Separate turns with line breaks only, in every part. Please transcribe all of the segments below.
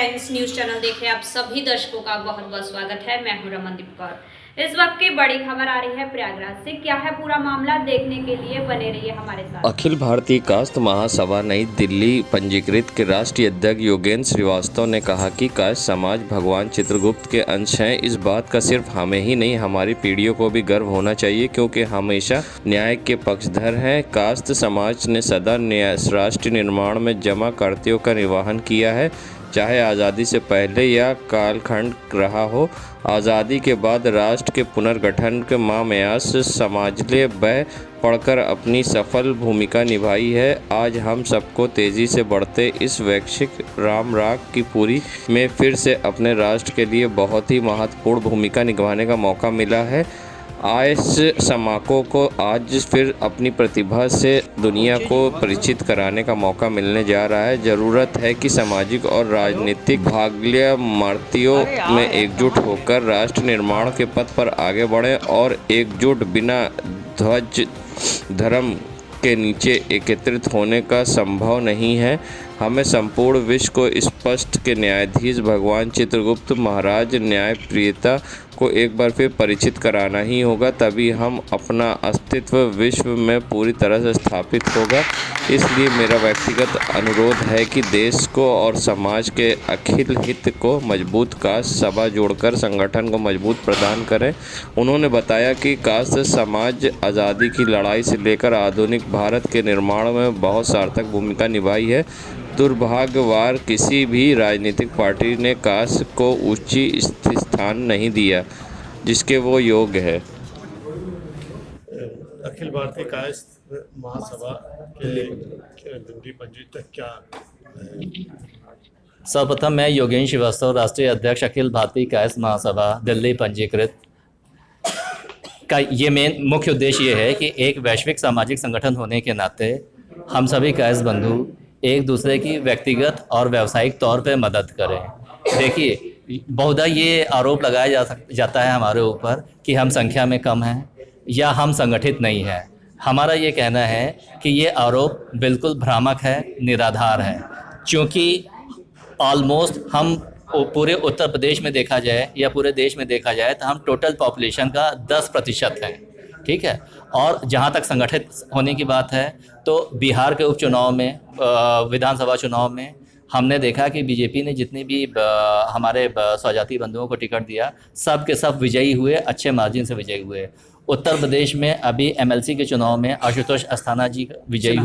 Times news channel देख रहे आप सभी दर्शकों का बहुत बहुत स्वागत है। मैं हूं रमनदीप कौर। इस वक्त की बड़ी खबर आ रही है प्रयागराज से। क्या है पूरा मामला, देखने के लिए बने रहिए हमारे साथ।
अखिल भारतीय कायस्थ महासभा नई दिल्ली पंजीकृत के राष्ट्रीय अध्यक्ष योगेंद्र श्रीवास्तव ने कहा कि कायस्थ समाज भगवान चित्रगुप्त के अंश हैं। इस बात का सिर्फ हमें ही नहीं, हमारी पीढ़ियों को भी गर्व होना चाहिए, क्योंकि हमेशा न्याय के पक्षधर हैं। कायस्थ समाज ने सदा राष्ट्र निर्माण में जमा कर्तव्यों का निर्वहन किया है, चाहे आज़ादी से पहले या कालखंड रहा हो। आज़ादी के बाद राष्ट्र के पुनर्गठन के महामयास समाजले बह पढ़कर अपनी सफल भूमिका निभाई है। आज हम सबको तेज़ी से बढ़ते इस वैश्विक रामराग की पूरी में फिर से अपने राष्ट्र के लिए बहुत ही महत्वपूर्ण भूमिका निभाने का मौका मिला है। आयस समाकों को आज फिर अपनी प्रतिभा से दुनिया को परिचित कराने का मौका मिलने जा रहा है। ज़रूरत है कि सामाजिक और राजनीतिक भाग्यमार्तियों में एकजुट होकर राष्ट्र निर्माण के पथ पर आगे बढ़ें और एकजुट बिना ध्वज धर्म के नीचे एकत्रित होने का संभव नहीं है। हमें संपूर्ण विश्व को स्पष्ट के न्यायाधीश भगवान चित्रगुप्त महाराज न्यायप्रियता को एक बार फिर परिचित कराना ही होगा, तभी हम अपना अस्तित्व विश्व में पूरी तरह से स्थापित होगा। इसलिए मेरा व्यक्तिगत अनुरोध है कि देश को और समाज के अखिल हित को मजबूत कायस्थ सभा जोड़कर संगठन को मजबूत प्रदान करें। उन्होंने बताया कि कायस्थ समाज आज़ादी की लड़ाई से लेकर आधुनिक भारत के निर्माण में बहुत सार्थक भूमिका निभाई है। दुर्भाग्यवार किसी भी राजनीतिक पार्टी ने कायस्थ को ऊंची स्थान नहीं दिया जिसके वो योग्य है।
अखिल भारतीय कायस्थ महासभा के दिल्ली पंजीकृत क्या?
सर्वप्रथम मैं योगेंद्र श्रीवास्तव, राष्ट्रीय अध्यक्ष अखिल भारतीय कायस्थ महासभा दिल्ली पंजीकृत का ये मुख्य उद्देश्य ये है कि एक वैश्विक सामाजिक संगठन होने के नाते हम सभी कायस्थ बंधु एक दूसरे की व्यक्तिगत और व्यावसायिक तौर पे मदद करें। देखिए, बहुधा ये आरोप लगाया जाता है हमारे ऊपर कि हम संख्या में कम हैं या हम संगठित नहीं हैं। हमारा ये कहना है कि ये आरोप बिल्कुल भ्रामक है, निराधार है, क्योंकि ऑलमोस्ट हम पूरे उत्तर प्रदेश में देखा जाए या पूरे देश में देखा जाए तो हम टोटल पॉपुलेशन का 10% हैं, ठीक है। और जहाँ तक संगठित होने की बात है तो बिहार के उपचुनाव में, विधानसभा चुनाव में हमने देखा कि बीजेपी ने जितने भी हमारे स्वजाति बंधुओं को टिकट दिया, सब के सब विजयी हुए, अच्छे मार्जिन से विजयी हुए। उत्तर प्रदेश में अभी एमएलसी के चुनाव में आशुतोष सिन्हा जी विजयी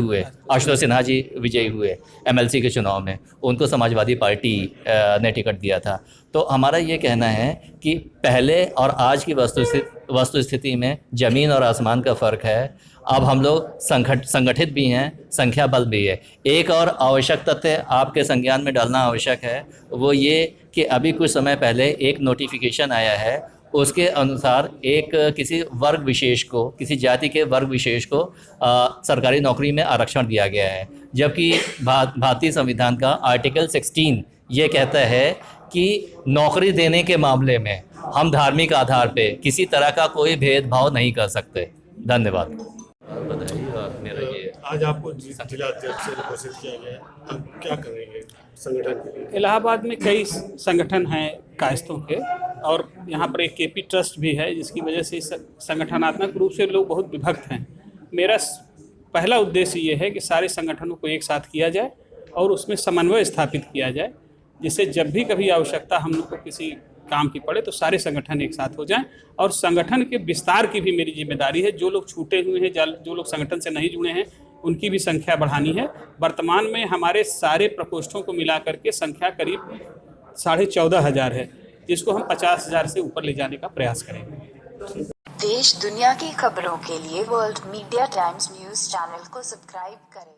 हुए एमएलसी के चुनाव में, उनको समाजवादी पार्टी ने टिकट दिया था। तो हमारा ये कहना है कि पहले और आज की वस्तुस्थिति में ज़मीन और आसमान का फ़र्क है। अब हम लोग संगठित भी हैं, संख्या बल भी है। एक और आवश्यक तथ्य आपके संज्ञान में डालना आवश्यक है, वो ये कि अभी कुछ समय पहले एक नोटिफिकेशन आया है, उसके अनुसार एक किसी वर्ग विशेष को, किसी जाति के वर्ग विशेष को सरकारी नौकरी में आरक्षण दिया गया है। जबकि भारतीय संविधान का आर्टिकल 16 ये कहता है कि नौकरी देने के मामले में हम धार्मिक आधार पे किसी तरह का कोई भेदभाव नहीं कर सकते। धन्यवाद।
मेरा ये आज आपको जिला अध्यक्ष से घोषित किया गया, अब क्या करेंगे संगठन के लिए?
इलाहाबाद में कई संगठन हैं कायस्थों के, और यहाँ पर एक केपी ट्रस्ट भी है, जिसकी वजह से संगठनात्मक रूप से लोग बहुत विभक्त हैं। मेरा पहला उद्देश्य ये है कि सारे संगठनों को एक साथ किया जाए और उसमें समन्वय स्थापित किया जाए, जिससे जब भी कभी आवश्यकता हम लोग को किसी काम की पड़े तो सारे संगठन एक साथ हो जाएं। और संगठन के विस्तार की भी मेरी जिम्मेदारी है। जो लोग छूटे हुए हैं, जो लोग संगठन से नहीं जुड़े हैं, उनकी भी संख्या बढ़ानी है। वर्तमान में हमारे सारे प्रकोष्ठों को मिला करके संख्या करीब 14,500 है, जिसको हम 50,000 से ऊपर ले जाने का प्रयास करेंगे।
देश दुनिया की खबरों के लिए world media times news channel को सब्सक्राइब करें।